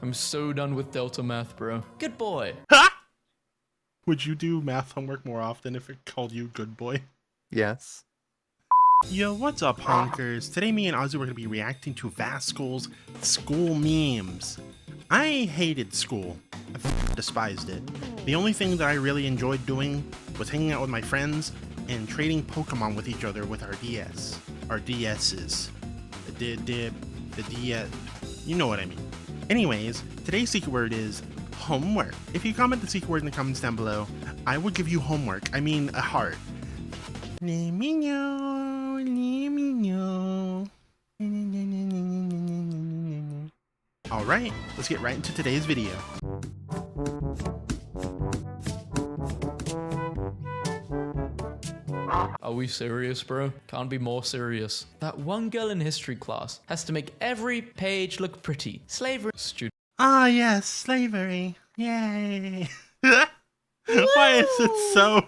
I'm so done with Delta math, bro. Good boy. Ha! Would you do math homework more often if it called you good boy? Yes. Yo, what's up, honkers? Today me and Ozzy were going to be reacting to Vasco's school memes. I hated school. I despised it. The only thing that I really enjoyed doing was hanging out with my friends and trading Pokemon with each other with our DS. Our DS's. The DS. You know what I mean. Anyways, today's secret word is homework. If you comment the secret word in the comments down below, I will give you homework. I mean, a heart. Let me know, let me know. Alright, let's get right into today's video. Are we serious, bro? Can't be more serious. That one girl in history class has to make every page look pretty. Slavery. Student. Ah, yes, slavery. Yay. Why is it so?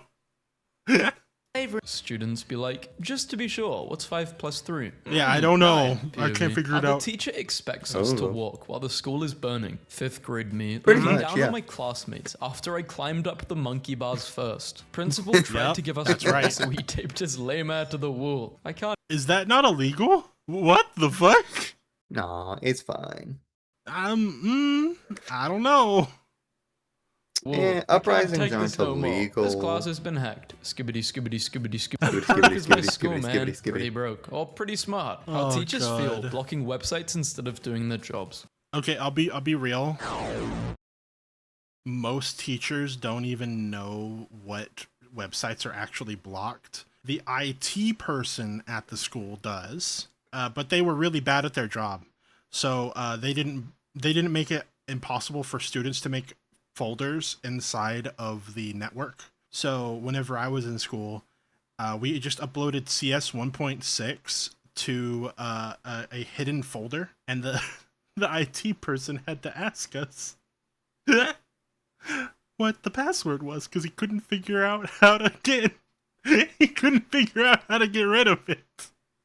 Slavery. Students be like, just to be sure, what's 5 plus 3? Yeah, I don't know. I POV. can't figure it How out. the teacher expects us to walk while the school is burning. 5th grade me. Pretty looking much, down yeah. on my classmates after I climbed up the monkey bars first. Principal tried Yep, to give us that's credit, right. so he taped his lame hair to the wall. I can't. Is that not illegal? What the fuck? Nah, it's fine. I don't know. Whoa, Eh, I can't uprisings take aren't this no more. This illegal. class has been hacked. Skibbity, skibbity, skibbity, Skibbity, skibbity. skibbity, Broke is my skibbity, school, skibbity, man. skibbity, skibbity. Pretty broke. Or pretty smart. How Oh, teachers feel God. blocking websites instead of doing their jobs. Okay, I'll be real. Most teachers don't even know what websites are actually blocked. The IT person at the school does, but they were really bad at their job, so they didn't make it impossible for students to make folders inside of the network. So whenever I was in school, we just uploaded CS 1.6 to a hidden folder, and the IT person had to ask us what the password was because he couldn't figure out how to get rid of it.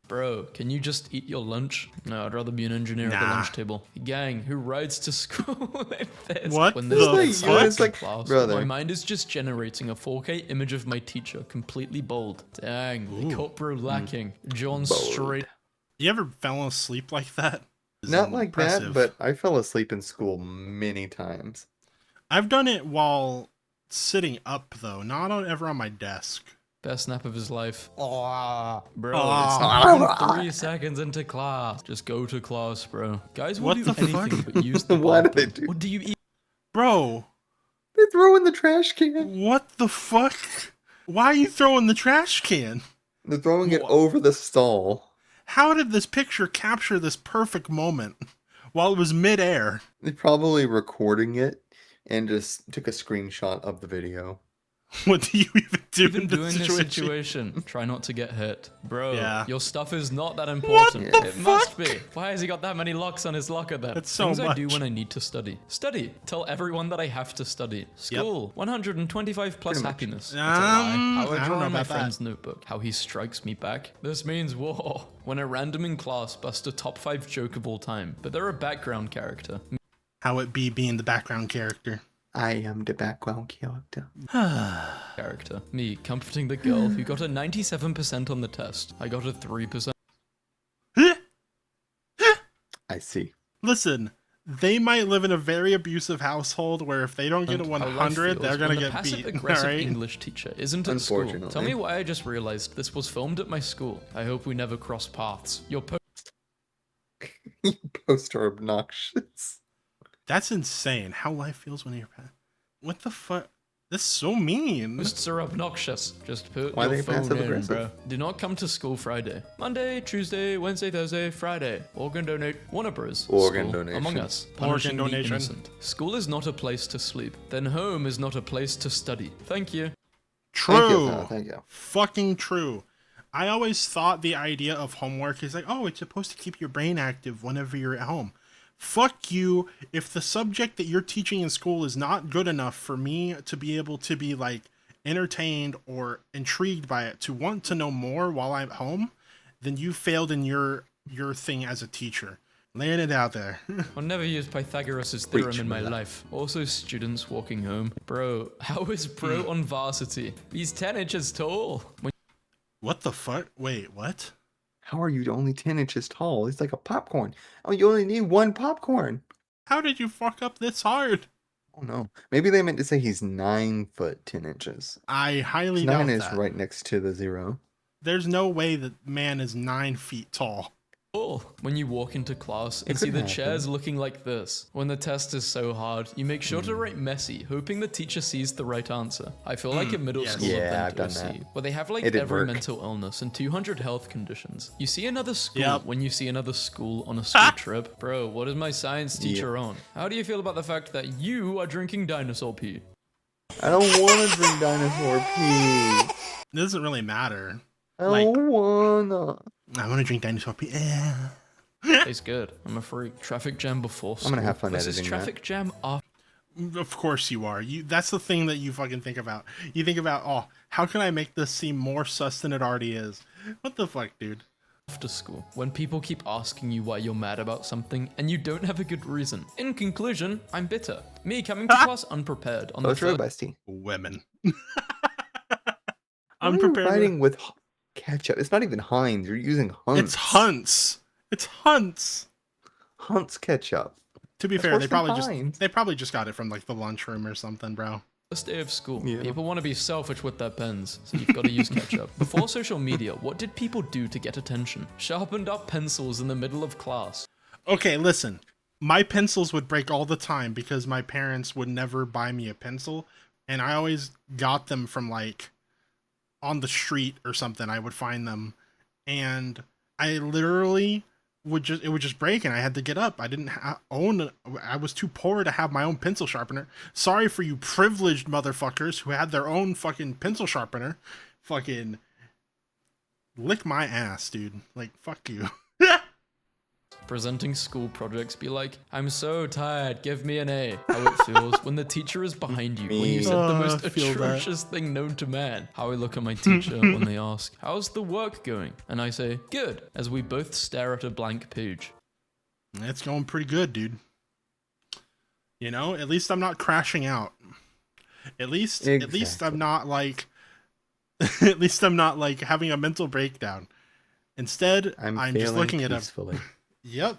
Bro, can you just eat your lunch? No, I'd rather be an engineer at the Nah. lunch table. Gang, who rides to school like this? What When the there's fuck? a It's like, class, brother. my mind is just generating a 4K image of my teacher, completely bold. Dang, the Ooh. cop bro lacking. John Bold. straight. You ever fell asleep like that? It's Not like that, impressive. but I fell asleep in school many times. I've done it while sitting up though, not ever on my desk. Best nap of his life. Bro, Aw. it's not even 3 seconds into class. Just go to class, bro. Guys will What do the fuck? anything but use the Why do they bathroom. do- What do you eat? Bro, They throw in the trash can. what the fuck? Why are you throwing the trash can? They're throwing it Wha- over the stall. How did this picture capture this perfect moment while it was midair? They're probably recording it and just took a screenshot of the video. What do you even do Even in doing this this situation? situation, try not to get hit. Bro, Yeah. your stuff is not that important. the It must fuck? be. Why has he got that many locks on his locker then? That's so Things I do much. when I need to study. Study. Tell everyone that I have to study. School. 125 plus Pretty much. happiness. That's a lie. How I I don't draw know in my about that. friend's notebook. How he strikes me back. This means war. When a random in class busts a top 5 joke of all time, but they're a background character. How it be being the background character. I am the background character. Me comforting the girl who got a 97% on the test. I got a 3%. I see. Listen, they might live in a very abusive household where if they don't get a How life 100, they're feels gonna when the get passive beat. aggressive Alright? English teacher isn't at school. Unfortunately. Tell me why I just realized this was filmed at my school. I hope we never cross paths. Your Posts are obnoxious. That's insane. How life feels when you're what the fuck? That's so mean. posts are obnoxious. Just put Why are your they phone passive in, aggressive? bro. Do not come to school Friday. Monday, Tuesday, Wednesday, Thursday, Friday. Organ donate. Warner Bros. Organ School. donation. Among Us. Organ Punishing the donation. innocent. School is not a place to sleep. Then home is not a place to study. Thank you. True. Thank you. Fucking true. I always thought the idea of homework is like, oh, it's supposed to keep your brain active whenever you're at home. Fuck you. If the subject that you're teaching in school is not good enough for me to be able to be like entertained or intrigued by it, to want to know more while I'm home, then you failed in your thing as a teacher. Laying it out there. I'll never use Pythagoras' Preach, theorem in my brother. life. Also, students walking home. Bro, how is bro on varsity? He's 10 inches tall. What the fuck? Wait, what? How are you only 10 inches tall? It's like a popcorn. Oh, you only need one popcorn. How did you fuck up this hard? Oh no. Maybe they meant to say he's 9 foot 10 inches. I highly 9 doubt is that. right next to the 0. There's no way that man is 9 feet tall. When you walk into class It and see could the happen. chairs looking like this. When the test is so hard, you make sure to write messy, hoping the teacher sees the right answer. I feel like a middle yes. school Yeah, event I've done OC, that. where they have like It did every work. mental illness and 200 health conditions. You see another school Yep. when you see another school on a school trip. Bro, what is my science teacher on? How do you feel about the fact that you are drinking dinosaur pee? I don't want to drink dinosaur pee. It doesn't really matter. I don't wanna. I want to drink dinosaur pee. Tastes good. I'm a freak. Traffic jam before school. gonna have fun This is editing that. traffic jam after. Of course you are. That's the thing that you fucking think about. You think about, oh, how can I make this seem more sus than it already is? What the fuck, dude? After school, when people keep asking you why you're mad about something and you don't have a good reason. In conclusion, I'm bitter. Me coming to class unprepared on Oh, the true, first bestie. Women. I'm Unprepared. writing with ketchup. It's not even Heinz. You're using Hunt's. It's Hunt's. It's Hunt's. Hunt's ketchup. To be That's fair, worse they than probably Heinz. just got it from like the lunchroom or something, bro. day of school. Yeah. People want to be selfish with their pens, so you've got to use ketchup. Before social media, what did people do to get attention? Sharpened up pencils in the middle of class. Okay, listen. My pencils would break all the time because my parents would never buy me a pencil, and I always got them from like on the street or something. I would find them, and I literally it would just break, and I had to get up. I didn't I was too poor to have my own pencil sharpener. Sorry for you privileged motherfuckers who had their own fucking pencil sharpener. Fucking lick my ass, dude. Like, fuck you. Presenting school projects, be like, I'm so tired, give me an A. How it feels when the teacher is behind you, when you said the most I feel that. atrocious thing known to man. How I look at my teacher when they ask, how's the work going? And I say, good, as we both stare at a blank page. It's going pretty good, dude. You know, at least I'm not crashing out. At least Exactly. I'm not like at least I'm not like having a mental breakdown. Instead, I'm just failing looking at a peacefully. yep,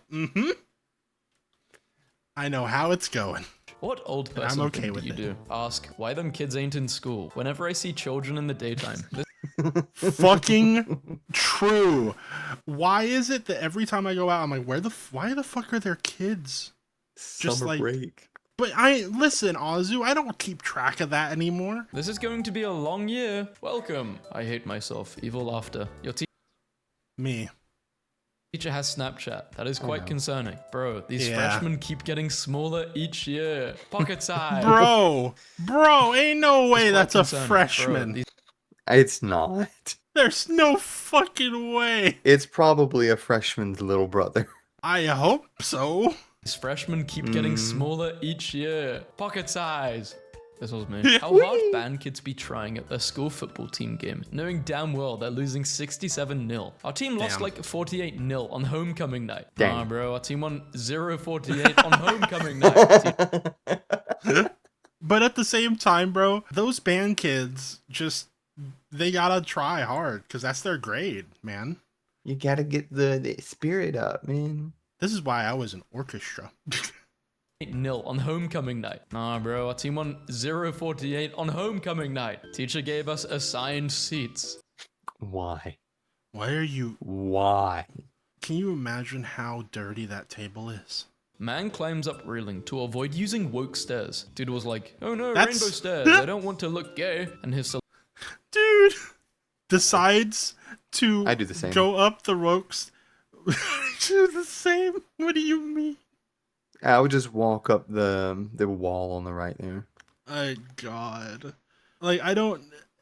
I know how it's going. What old I'm person okay thing with do you it. do? Ask, why them kids ain't in school? Whenever I see children in the daytime, this Fucking true. Why is it that every time I go out, I'm like, why the fuck are there kids? Just Summer like- break. But listen, Azu, I don't keep track of that anymore. this is going to be a long year. Welcome. I hate myself. Evil laughter. Your Me. teacher has Snapchat. That is quite no. concerning. Bro, these Yeah. freshmen keep getting smaller each year. Pocket size. Bro, ain't no way It's quite that's a concerning. freshman. Bro, these It's not. There's no fucking way. It's probably a freshman's little brother. I hope so. freshmen keep getting smaller each year. Pocket size. This was me. How Whee! hard band kids be trying at their school football team game, knowing damn well they're losing 67-0. Our team lost Damn. like 48-0 on homecoming night. Dang. Nah, bro, our team won 0-48 on homecoming night. But at the same time, bro, those band kids they gotta try hard because that's their grade, man. You gotta get the spirit up, man. This is why I was in orchestra. 0 on homecoming night. Nah, bro, our team won 0-48 on homecoming night. Teacher gave us assigned seats. Why? Why are you? Why? Can you imagine how dirty that table is? Man climbs up railing to avoid using woke stairs. Dude was like, oh no, That's- rainbow stairs, I don't want to look gay. And his Dude decides to I do the same. go up the ropes. Do the same? What do you mean? I would just walk up the wall on the right there. Oh God. Like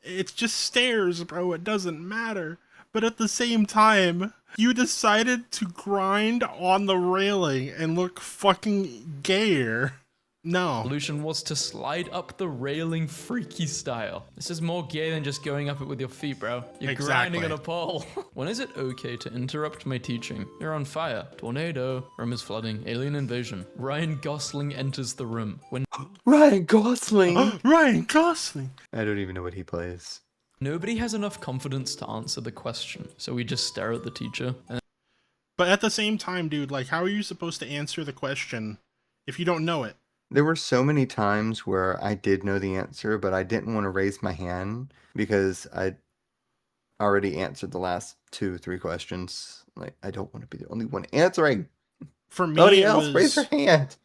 it's just stairs, bro. It doesn't matter. But at the same time, you decided to grind on the railing and look fucking gayer. No. Solution was to slide up the railing freaky style. This is more gay than just going up it with your feet, bro. You're Exactly. grinding on a pole. When is it okay to interrupt my teaching? You're on fire. Tornado. Room is flooding. Alien invasion. Ryan Gosling enters the room. When Ryan Gosling. Ryan Gosling. I don't even know what he plays. nobody has enough confidence to answer the question, so we just stare at the teacher. And But at the same time, dude, like, how are you supposed to answer the question if you don't know it? There were so many times where I did know the answer, but I didn't want to raise my hand because I already answered the last 2-3 questions. Like, I don't want to be the only one answering. For me, Nobody it else raise was, their hand.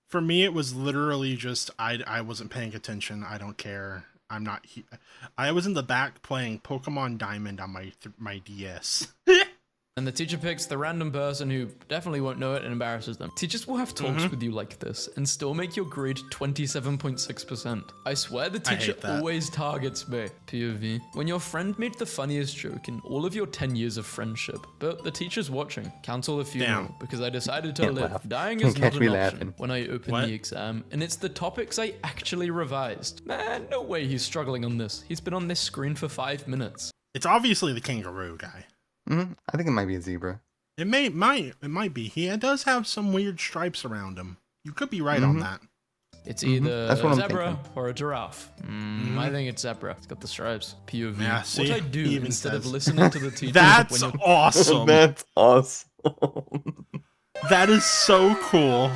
for me, it was literally just I wasn't paying attention. I don't care. I'm not. I was in the back playing Pokemon Diamond on my DS. And the teacher picks the random person who definitely won't know it and embarrasses them. Teachers will have talks with you like this and still make your grade 27.6%. I swear the I teacher hate that. always targets me. POV. When your friend made the funniest joke in all of your 10 years of friendship, but the teacher's watching. Cancel the funeral Damn. because I decided to Can't live. laugh. Dying Can't is not catch an me option. laughing. When I open What? the exam, and it's the topics I actually revised. Man, no way he's struggling on this. He's been on this screen for 5 minutes. It's obviously the kangaroo guy. I think it might be a zebra. It might be. He does have some weird stripes around him. You could be right on that. It's either That's a what I'm zebra thinking. or a giraffe. I think it's zebra. It's got the stripes. POV. Yeah, see? What I do He even instead of says- listening to the teacher That's when you're awesome. That's awesome. That is so cool.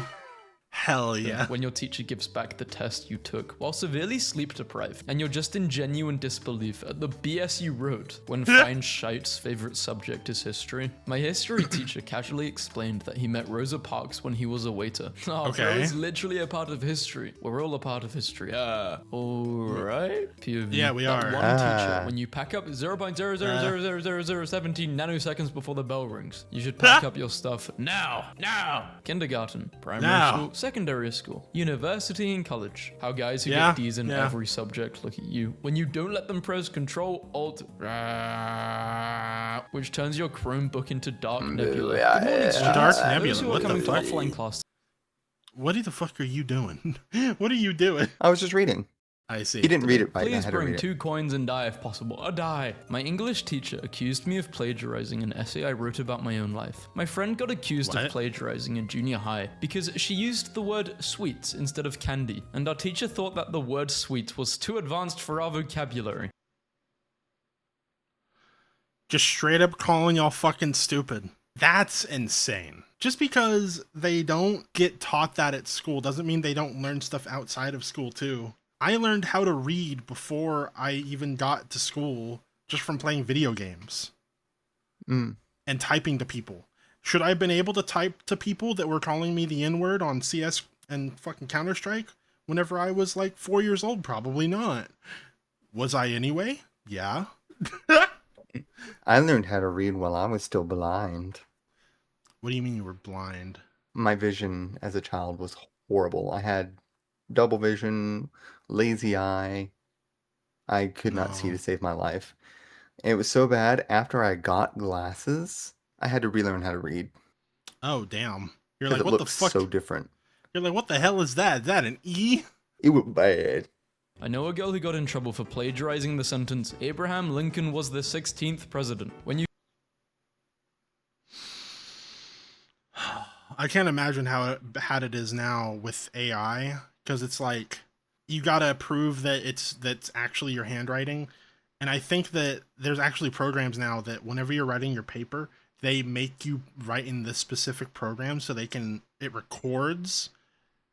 Hell yeah. when your teacher gives back the test you took while severely sleep deprived, and you're just in genuine disbelief at the BS you wrote when Fine Scheit's favorite subject is history. My history teacher casually explained that he met Rosa Parks when he was a waiter. Oh, Okay. that was literally a part of history. We're all a part of history. Alright. POV. Yeah, we That are. one teacher, when you pack up 0.0000017 nanoseconds before the bell rings, you should pack up your stuff now. Kindergarten, primary Now. school, secondary school, university, and college. How guys who Yeah, get D's in yeah. every subject look at you when you don't let them press Control Alt, which turns your Chromebook into Dark Nebula. Good morning, students. Dark Those Nebula, who are what the coming to fuck? offline class. What the fuck are you doing? What are you doing? I was just reading. I see. He didn't read it right. I Please had to bring read it. 2 coins and die if possible. A die. My English teacher accused me of plagiarizing an essay I wrote about my own life. My friend got accused What? of plagiarizing in junior high because she used the word sweets instead of candy, and our teacher thought that the word sweets was too advanced for our vocabulary. Just straight up calling y'all fucking stupid. That's insane. Just because they don't get taught that at school doesn't mean they don't learn stuff outside of school too. I learned how to read before I even got to school just from playing video games and typing to people. Should I have been able to type to people that were calling me the N-word on CS and fucking Counter-Strike whenever I was like 4 years old? Probably not. Was I anyway? Yeah. I learned how to read while I was still blind. What do you mean you were blind? My vision as a child was horrible. I had double vision, lazy eye. I could not see No. to save my life. It was so bad, after I got glasses, I had to relearn how to read. Oh, damn. You're 'Cause like, it what the looks fuck? so different. You're like, what the hell is that? Is that an E? It was bad. I know a girl who got in trouble for plagiarizing the sentence, Abraham Lincoln was the 16th president. When you I can't imagine how bad it is now with AI, because it's like, you gotta prove that that's actually your handwriting. And I think that there's actually programs now that whenever you're writing your paper, they make you write in this specific program so it records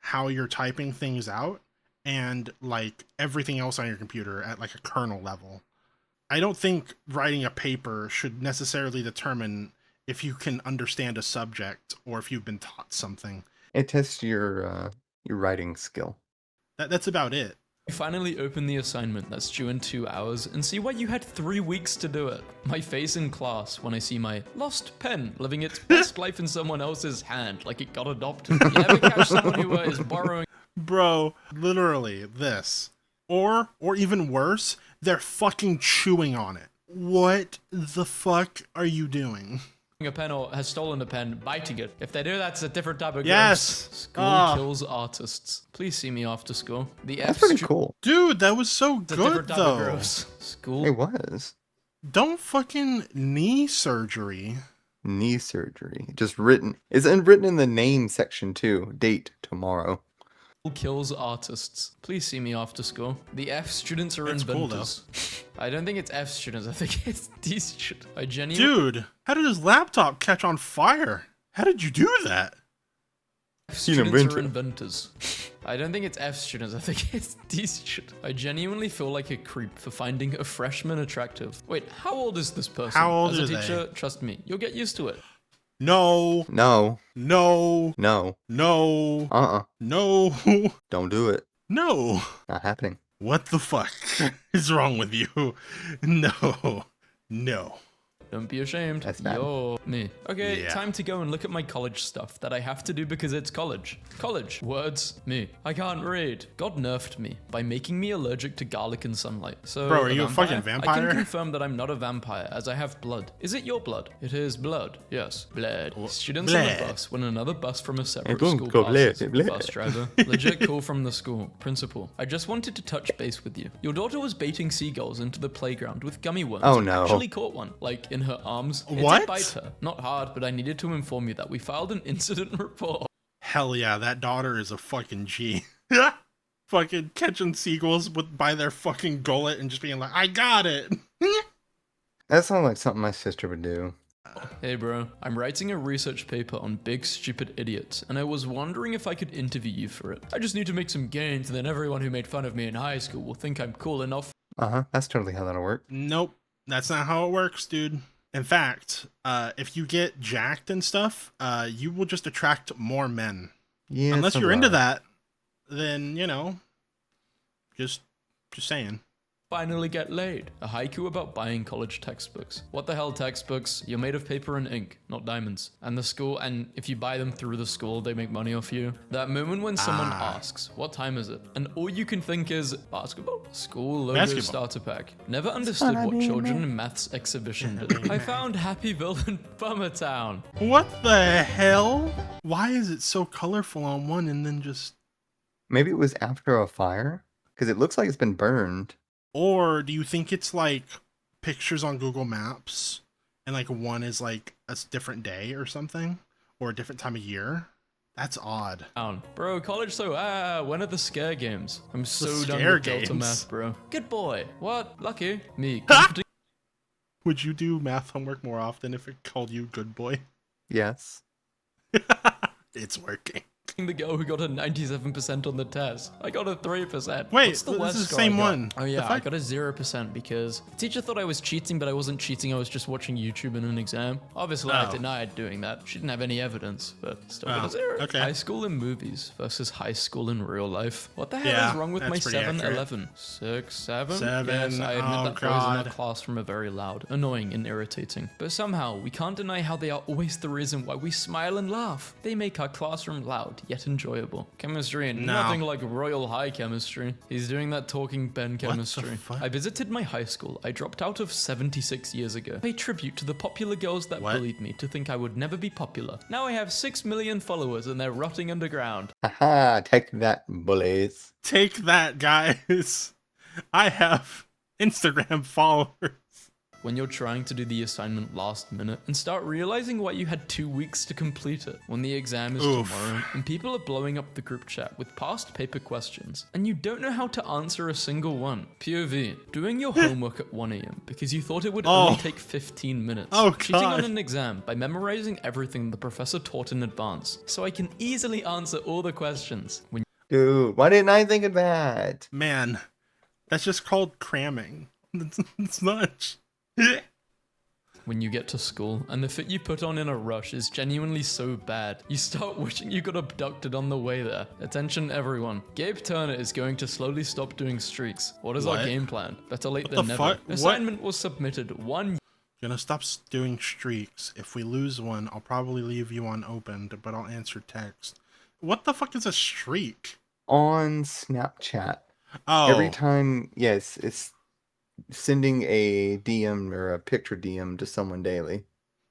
how you're typing things out and like everything else on your computer at like a kernel level. I don't think writing a paper should necessarily determine if you can understand a subject or if you've been taught something. It tests your writing skill. That's about it. finally open the assignment that's due in 2 hours and see why you had 3 weeks to do it. My face in class when I see my lost pen living its best life in someone else's hand like it got adopted. You never catch someone who is borrowing. Bro, literally this. Or even worse, they're fucking chewing on it. What the fuck are you doing? a pen or has stolen a pen, biting it. If they do, that's a different type of Yes. gross. School kills artists. Please see me after school. The That's pretty cool. Dude, that was so It's a good, different type of though. gross. School. It was. Don't fucking knee surgery. Knee surgery. Just written. It's written in the name section too. Date tomorrow. Kills artists. Please see me after school. The F students are It's cool, inventors. I don't think it's F students. I think it's D students. I genuinely. Dude, how did his laptop catch on fire? How did you do that? F students are inventors. I don't think it's F students. I think it's D students. I genuinely feel like a creep for finding a freshman attractive. Wait, how old is this person? How old As a are they? teacher, trust me, you'll get used to it. No. No. No. No. No. No. Don't do it. No. Not happening. What the fuck is wrong with you? No. No. Don't be ashamed. That's bad. Yo, me. Okay, Yeah. time to go and look at my college stuff that I have to do because it's college. College. Words. Me. I can't read. God nerfed me by making me allergic to garlic and sunlight. So, Bro, are you a fucking I vampire? can confirm that I'm not a vampire as I have blood. Is it your blood? It is blood. Yes. Blood. Students on blood. the bus when another bus from a separate don't school go passes. blood. Bus driver. Legit call from the school. Principal. I just wanted to touch base with you. Your daughter was baiting seagulls into the playground with gummy worms. Oh, no. Actually caught one, like in her arms. It What? did bite her. Not hard, but I needed to inform you that we filed an incident report. Hell yeah, that daughter is a fucking G. Fucking catching seagulls by their fucking gullet and just being like, I got it. That sounds like something my sister would do. Hey bro, I'm writing a research paper on big stupid idiots, and I was wondering if I could interview you for it. I just need to make some gains, and then everyone who made fun of me in high school will think I'm cool enough. That's totally how that'll work. Nope, that's not how it works, dude. In fact, if you get jacked and stuff, you will just attract more men. Yeah. Unless you're into that, then, you know, just saying. Finally get laid. A haiku about buying college textbooks. What the hell textbooks? You're made of paper and ink, not diamonds. And the school, and if you buy them through the school, they make money off you. That moment when someone asks, what time is it? And all you can think is, basketball? School logo Basketball. starter pack. Never understood what children in maths exhibition did. I found Happyville in Bummertown. What the hell? Why is it so colorful on one and then just... Maybe it was after a fire? Because it looks like it's been burned. Or do you think it's like pictures on Google Maps and like one is like a different day or something? Or a different time of year? That's odd. Bro, college when are the scare games? I'm so done scare with Delta games? math, bro. Good boy. What? Lucky. Me. Would you do math homework more often if it called you good boy? Yes. It's working. The girl who got a 97% on the test. I got a 3%. Wait, What's the this worst is the score I same got? one. Oh yeah, I got a 0% because the teacher thought I was cheating, but I wasn't cheating. I was just watching YouTube in an exam. Obviously, I Oh. denied doing that. She didn't have any evidence, but still got Oh, a 0. okay. High school in movies versus high school in real life. What the hell Yeah, is wrong with my that's pretty accurate. 7-11? 6, 7? 7, Yes, I admit oh that boys in our God. classroom are very loud, annoying, and irritating. But somehow, we can't deny how they are always the reason why we smile and laugh. They make our classroom loud, yet enjoyable. Chemistry and No. nothing like Royal High chemistry. He's doing that talking Ben chemistry. fuck? I visited my high school. I dropped out of 76 years ago. Pay tribute to the popular girls that What? bullied me to think I would never be popular. Now I have 6 million followers and they're rotting underground. Haha, take that, bullies. Take that, guys. I have Instagram followers. When you're trying to do the assignment last minute and start realizing why you had 2 weeks to complete it, when the exam is Oof. tomorrow and people are blowing up the group chat with past paper questions and you don't know how to answer a single one. POV, doing your homework at 1 a.m. because you thought it would only take 15 minutes. Oh, Cheating God. on an exam by memorizing everything the professor taught in advance so I can easily answer all the questions. When Dude, why didn't I think of that? Man, that's just called cramming. It's not. When you get to school and the fit you put on in a rush is genuinely so bad, you start wishing you got abducted on the way there. Attention everyone, Gabe Turner is going to slowly stop doing streaks. What is our What? game plan? Better late What than the never. fuck? What? Assignment was submitted 1 Gonna stop doing streaks. If we lose one, I'll probably leave you unopened, but I'll answer text. What the fuck is a streak? On Snapchat. Oh, Every time, it's sending a DM or a picture DM to someone daily.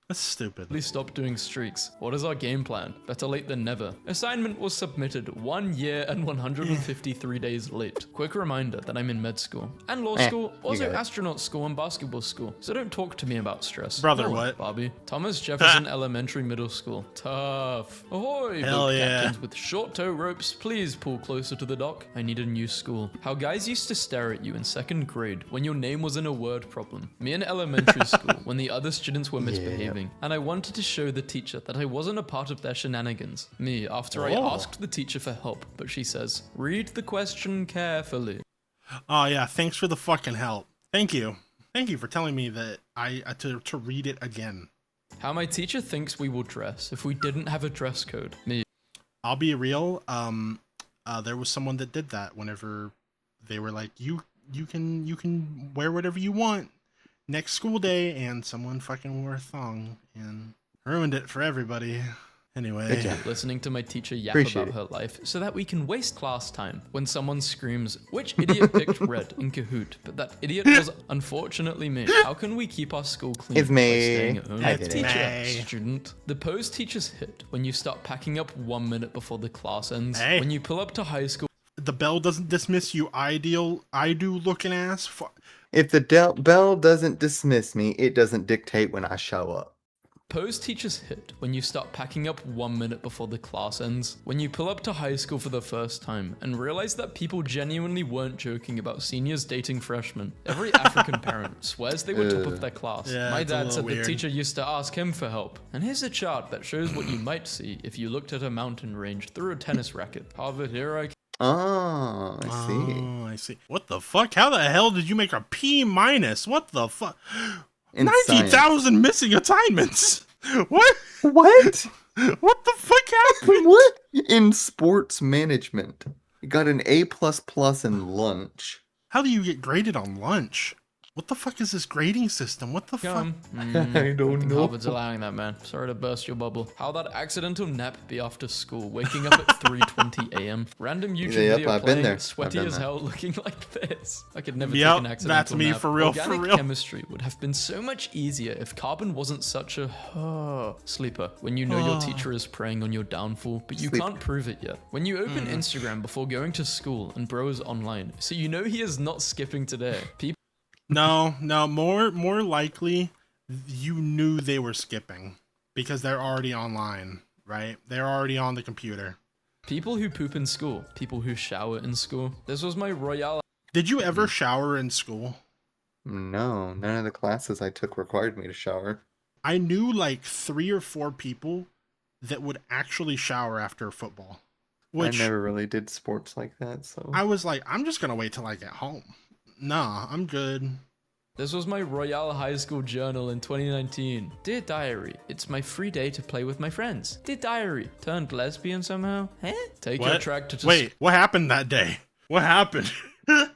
That's stupid. Please stop doing streaks. What is our game plan? Better late than never. Assignment was submitted 1 year and 153 days late. Quick reminder that I'm in med school and law school, also got it. astronaut school and basketball school. So don't talk to me about stress. Brother, Noah, what? Bobby. Thomas Jefferson Elementary Middle School. Tough. Ahoy, Hell boat yeah. captains with short tow ropes. Please pull closer to the dock. I need a new school. How guys used to stare at you in 2nd grade when your name was in a word problem. Me in elementary school when the other students were misbehaving. And I wanted to show the teacher that I wasn't a part of their shenanigans. Me, after I asked the teacher for help, but she says, read the question carefully. Oh yeah, thanks for the fucking help. Thank you. Thank you for telling me that to read it again. How my teacher thinks we will dress if we didn't have a dress code. Me. I'll be real. There was someone that did that whenever they were like, you can wear whatever you want next school day, and someone fucking wore a thong and ruined it for everybody. Anyway, Listening to my teacher yap Appreciate about her life so that we can waste class time when someone screams, which idiot picked red in Kahoot? But that idiot was unfortunately me. How can we keep our school clean It's by me. staying at home? I did it. Teacher, Me. student. The pose teachers hit when you start packing up 1 minute before the class ends. Hey. When you pull up to high school. the bell doesn't dismiss you, I do looking ass. If the bell doesn't dismiss me, it doesn't dictate when I show up. Pose teachers hit when you start packing up 1 minute before the class ends. When you pull up to high school for the first time and realize that people genuinely weren't joking about seniors dating freshmen. Every African parent swears they were top of their class. Yeah, My it's a dad little said weird. the teacher used to ask him for help. And here's a chart that shows what you might see if you looked at a mountain range through a tennis racket. Harvard, here I Oh, I see. Oh, I see. What the fuck? How the hell did you make a P minus? What the fuck? In 90,000 missing assignments. What? What? What the fuck happened? What? In sports management. You got an A++ in lunch. How do you get graded on lunch? What the fuck is this grading system? What the fuck? I don't know. Harvard's allowing that, man. Sorry to burst your bubble. How that accidental nap be after school, waking up at 3:20 a.m. Random YouTube Yep, video I've been playing, there. sweaty I've done as that. hell, looking like this. I could never Yep, take an accidental that's me nap. for real, for Organic real. chemistry would have been so much easier if carbon wasn't such a sleeper. When you know your teacher is preying on your downfall, but you Sleep. can't prove it yet. When you open Instagram before going to school and bro is online, so you know he is not skipping today. People No, more likely you knew they were skipping because they're already online, right? They're already on the computer. People who poop in school, people who shower in school. This was my royale. Did you ever shower in school? No, none of the classes I took required me to shower. I knew like 3 or 4 people that would actually shower after football. Which I never really did sports like that, so. I was like, I'm just gonna wait till I get home. Nah, I'm good. This was my Royale High School journal in 2019. Dear diary, it's my free day to play with my friends. Dear diary, turned lesbian somehow? Huh? Take your What? tractor to Wait, what happened that day? What happened?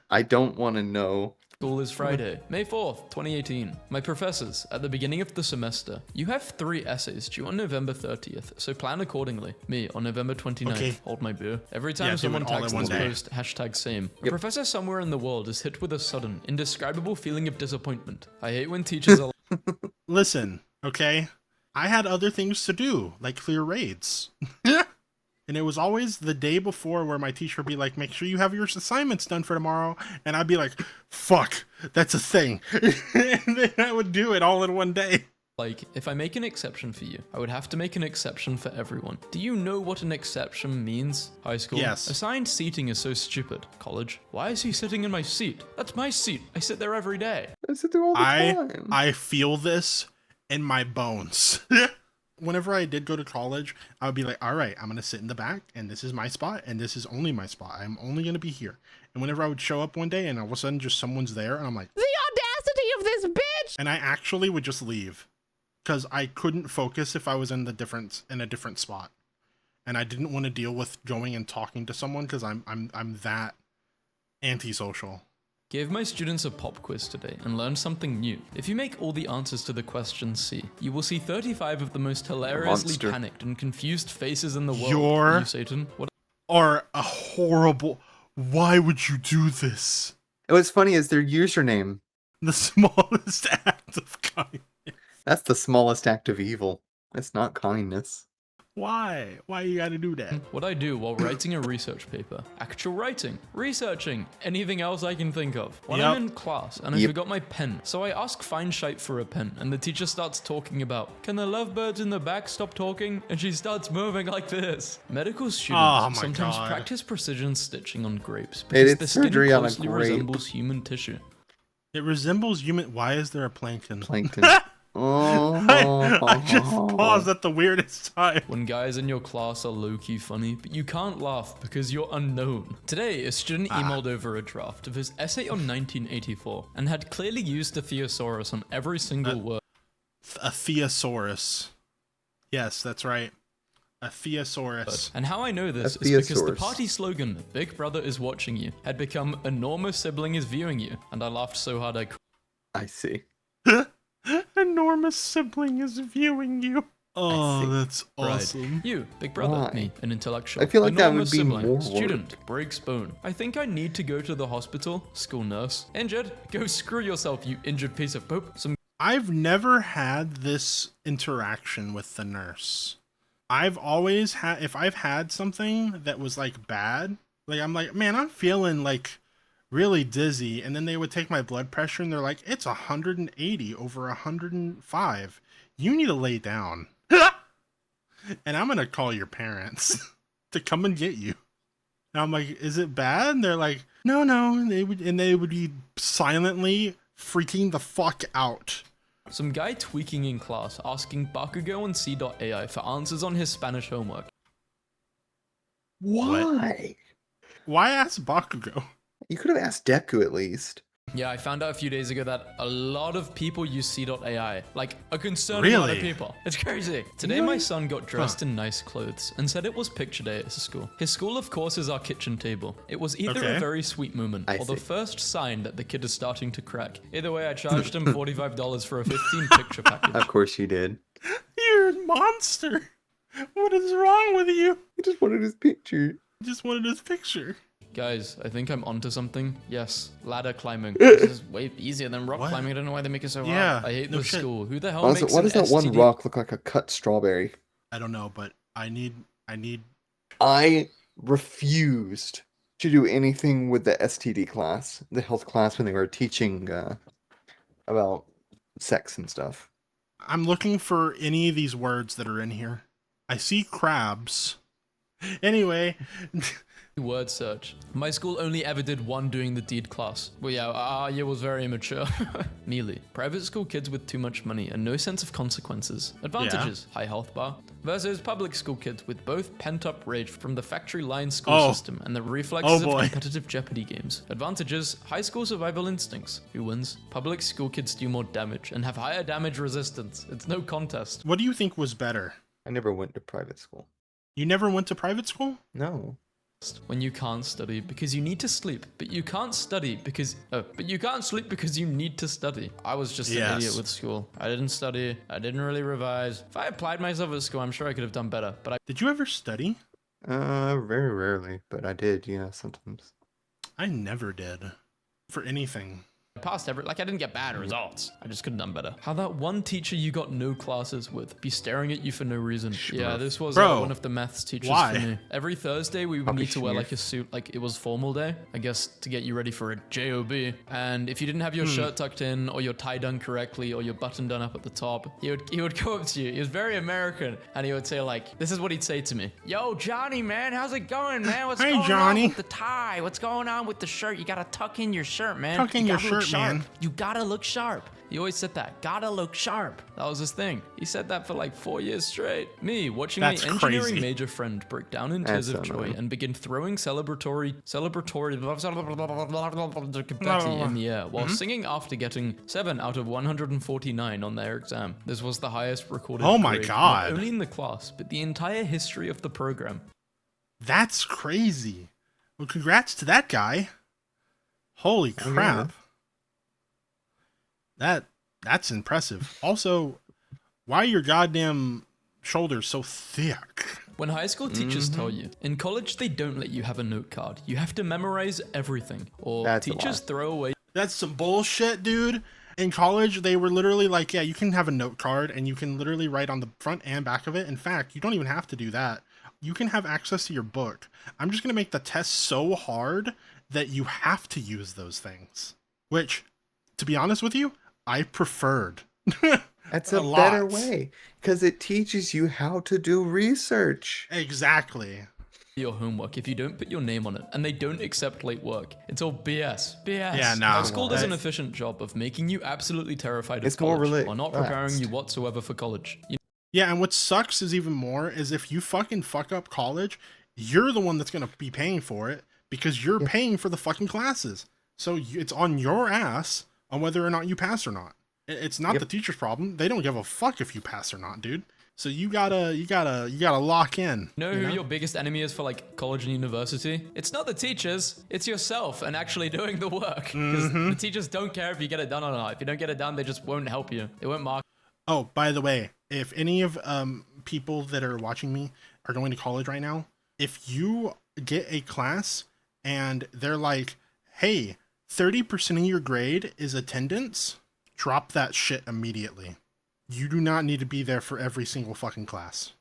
I don't want to know. school is Friday, May 4th, 2018. My professors, at the beginning of the semester, you have 3 essays due on November 30th, so plan accordingly. Me, on November 29th, Okay. hold my beer. Every time Yeah, do someone it all tags in this one day. post, hashtag same. A professor somewhere in the world is hit with a sudden, indescribable feeling of disappointment. I hate when teachers are Listen, okay? I had other things to do, like clear raids. And it was always the day before where my teacher would be like, make sure you have your assignments done for tomorrow. And I'd be like, fuck, that's a thing. And then I would do it all in one day. like, if I make an exception for you, I would have to make an exception for everyone. Do you know what an exception means? High school? Yes. Assigned seating is so stupid. College? Why is he sitting in my seat? That's my seat. I sit there every day. I sit there all the time. I feel this in my bones. Whenever I did go to college, I would be like, all right, I'm going to sit in the back, and this is my spot, and this is only my spot. I'm only going to be here. And whenever I would show up one day, and all of a sudden just someone's there, and I'm like, The audacity of this bitch! and I actually would just leave because I couldn't focus if I was in a different spot. And I didn't want to deal with going and talking to someone because I'm that antisocial. Gave my students a pop quiz today and learned something new. If you make all the answers to the question C, you will see 35 of the most hilariously Monster. panicked and confused faces in the world. You're- You, Satan? What? Are a horrible. Why would you do this? What's funny is their username. The smallest act of kindness. That's the smallest act of evil. It's not kindness. Why? Why you gotta do that? What I do while writing a research paper. Actual writing. Researching. Anything else I can think of. When I'm in class and I forgot my pen. So I ask Fine Shite for a pen and the teacher starts talking about, can the lovebirds in the back stop talking? And she starts moving like this. Medical students sometimes practice precision stitching on grapes because the skin closely resembles human tissue. It resembles human. Why is there a plankton? Plankton. Oh, I just paused at the weirdest time. When guys in your class are low-key funny, but you can't laugh because you're unknown. Today, a student emailed over a draft of his essay on 1984 and had clearly used the thesaurus on every single word. A thesaurus. Yes, that's right. A thesaurus. And how I know this is because the party slogan, Big Brother is watching you, had become Enormous Sibling is viewing you, and I laughed so hard I cried. I see. Enormous Sibling is viewing you. Oh, that's awesome. Right. You, Big Brother, me, an intellectual. I feel like Enormous that would be sibling, more student, breaks bone. I think I need to go to the hospital. School nurse. Injured? Go screw yourself, you injured piece of poop. I've never had this interaction with the nurse. I've always had, if I've had something that was like bad, like I'm like, man, I'm feeling like really dizzy, and then they would take my blood pressure and they're like, it's 180 over 105. You need to lay down. And I'm gonna call your parents to come and get you. And I'm like, is it bad? And they're like, no. And they would be silently freaking the fuck out. Some guy tweaking in class asking Bakugo and C.AI for answers on his Spanish homework. Why? Why ask Bakugo? You could have asked Deku at least. Yeah, I found out a few days ago that a lot of people use C.AI. Like, a concerning amount of people. It's crazy. Today, my son got dressed in nice clothes and said it was picture day at his school. His school, of course, is our kitchen table. It was either a very sweet moment or the first sign that the kid is starting to crack. Either way, I charged him $45 for a 15-picture package. Of course you did. You're a monster. What is wrong with you? He just wanted his picture. Just wanted his picture. Guys, I think I'm onto something. Yes, ladder climbing. This is way easier than rock climbing. I don't know why they make it so hard. I hate this school. Who the hell also, makes why an does that STD? one rock look like a cut strawberry? I don't know, but I refused to do anything with the STD class, the health class, when they were teaching about sex and stuff. I'm looking for any of these words that are in here. I see crabs. Anyway. Word search. My school only ever did one doing the deed class. Well, yeah, our year was very immature. Mealy. Private school kids with too much money and no sense of consequences. Advantages. High health bar. Versus public school kids with both pent-up rage from the factory line school system and the reflexes of competitive Jeopardy games. Advantages. High school survival instincts. Who wins? Public school kids do more damage and have higher damage resistance. It's no contest. What do you think was better? I never went to private school. You never went to private school? No. When you can't study because you need to sleep, but you can't study because but you can't sleep because you need to study. I was just an idiot with school. I didn't study. I didn't really revise. If I applied myself at school, I'm sure I could have done better. But did you ever study? Very rarely, but I did. Yeah, sometimes. I never did for anything. I passed I didn't get bad results. I just could have done better. How that one teacher you got no classes with be staring at you for no reason. Yeah, this was one of the maths teachers for me. Every Thursday we would need to wear like a suit, like it was formal day, I guess, to get you ready for a JOB. And if you didn't have your shirt tucked in or your tie done correctly or your button done up at the top, he would go up to you. He was very American and he would say like, this is what he'd say to me. Yo, Johnny, man, how's it going, man? What's going on with the tie? What's going on with the shirt? You gotta tuck in your shirt, man. Tuck in your shirt, man. You gotta look sharp. He always said that. Gotta look sharp. That was his thing. He said that for like 4 years straight. Me, watching my engineering major friend break down in tears of joy and begin throwing celebratory confetti in the air while singing after getting 7 out of 149 on their exam. This was the highest recorded grade, my God. not only in the class, but the entire history of the program. That's crazy. Well, congrats to that guy. Holy crap. That's impressive. Also, why are your goddamn shoulders so thick? When high school teachers tell you, in college they don't let you have a note card. You have to memorize everything. Or teachers throw away. That's some bullshit, dude. In college, they were literally like, yeah, you can have a note card and you can literally write on the front and back of it. In fact, you don't even have to do that. You can have access to your book. I'm just going to make the test so hard that you have to use those things. Which, to be honest with you, I preferred. That's a better way because it teaches you how to do research. Exactly. Your homework if you don't put your name on it, and they don't accept late work. It's all BS. BS. Yeah, no. Our school does an efficient job of making you absolutely terrified of college while not preparing you whatsoever for college. Yeah, and what sucks is even more is if you fucking fuck up college, you're the one that's going to be paying for it because you're paying for the fucking classes. So it's on your ass on whether or not you pass or not. It's not the teacher's problem. They don't give a fuck if you pass or not, dude. So you gotta lock in. You know who your biggest enemy is for like college and university? It's not the teachers, it's yourself and actually doing the work. Because the teachers don't care if you get it done or not. If you don't get it done, they just won't help you. They won't mark. Oh, by the way, if any of people that are watching me are going to college right now, if you get a class and they're like, hey, 30% of your grade is attendance, drop that shit immediately. You do not need to be there for every single fucking class.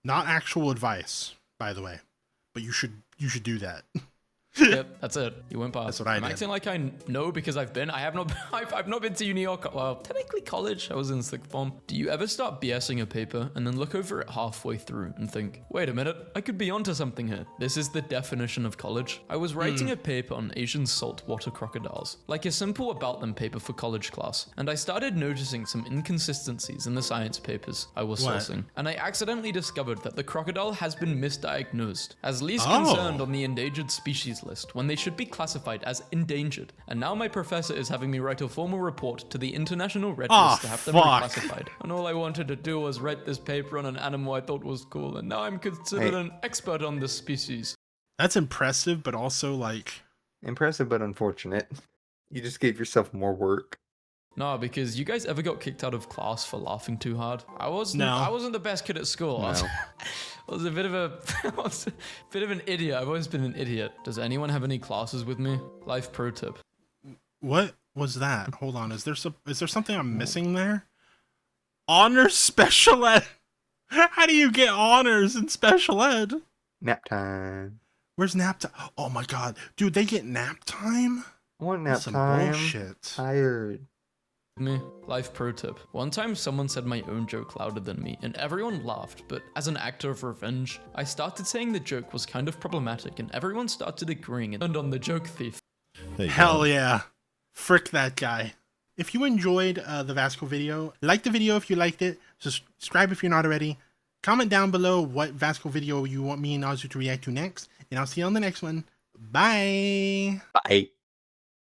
Not actual advice, by the way, but you should do that. Yep, that's it. You went past. That's what I I'm did. acting like I know because I've been. I have not. I've not been to uni or well, technically college. I was in sixth form. Do you ever start BSing a paper and then look over it halfway through and think, wait a minute, I could be onto something here. This is the definition of college. I was writing a paper on Asian saltwater crocodiles, like a simple about them paper for college class, and I started noticing some inconsistencies in the science papers I was sourcing, and I accidentally discovered that the crocodile has been misdiagnosed as least concerned on the endangered species list when they should be classified as endangered. And now my professor is having me write a formal report to the International Red List to have them reclassified. And all I wanted to do was write this paper on an animal I thought was cool, and now I'm considered an expert on this species. That's impressive, but also like... Impressive, but unfortunate. You just gave yourself more work. No, because you guys ever got kicked out of class for laughing too hard? I wasn't the best kid at school. No. I was a bit of an idiot. I've always been an idiot. Does anyone have any classes with me? Life pro tip. What was that? Hold on. Is there something I'm missing there? Honors special ed. How do you get honors in special ed? Nap time. Where's nap time? Oh my god, dude, they get nap time. I want nap Some time. bullshit. Tired. Me. Life pro tip. One time someone said my own joke louder than me, and everyone laughed, but as an actor of revenge, I started saying the joke was kind of problematic, and everyone started agreeing and turned on the joke thief. Hell yeah. Frick that guy. If you enjoyed the Vasco video, like the video if you liked it, subscribe if you're not already, comment down below what Vasco video you want me and Azu to react to next, and I'll see you on the next one. Bye! Bye.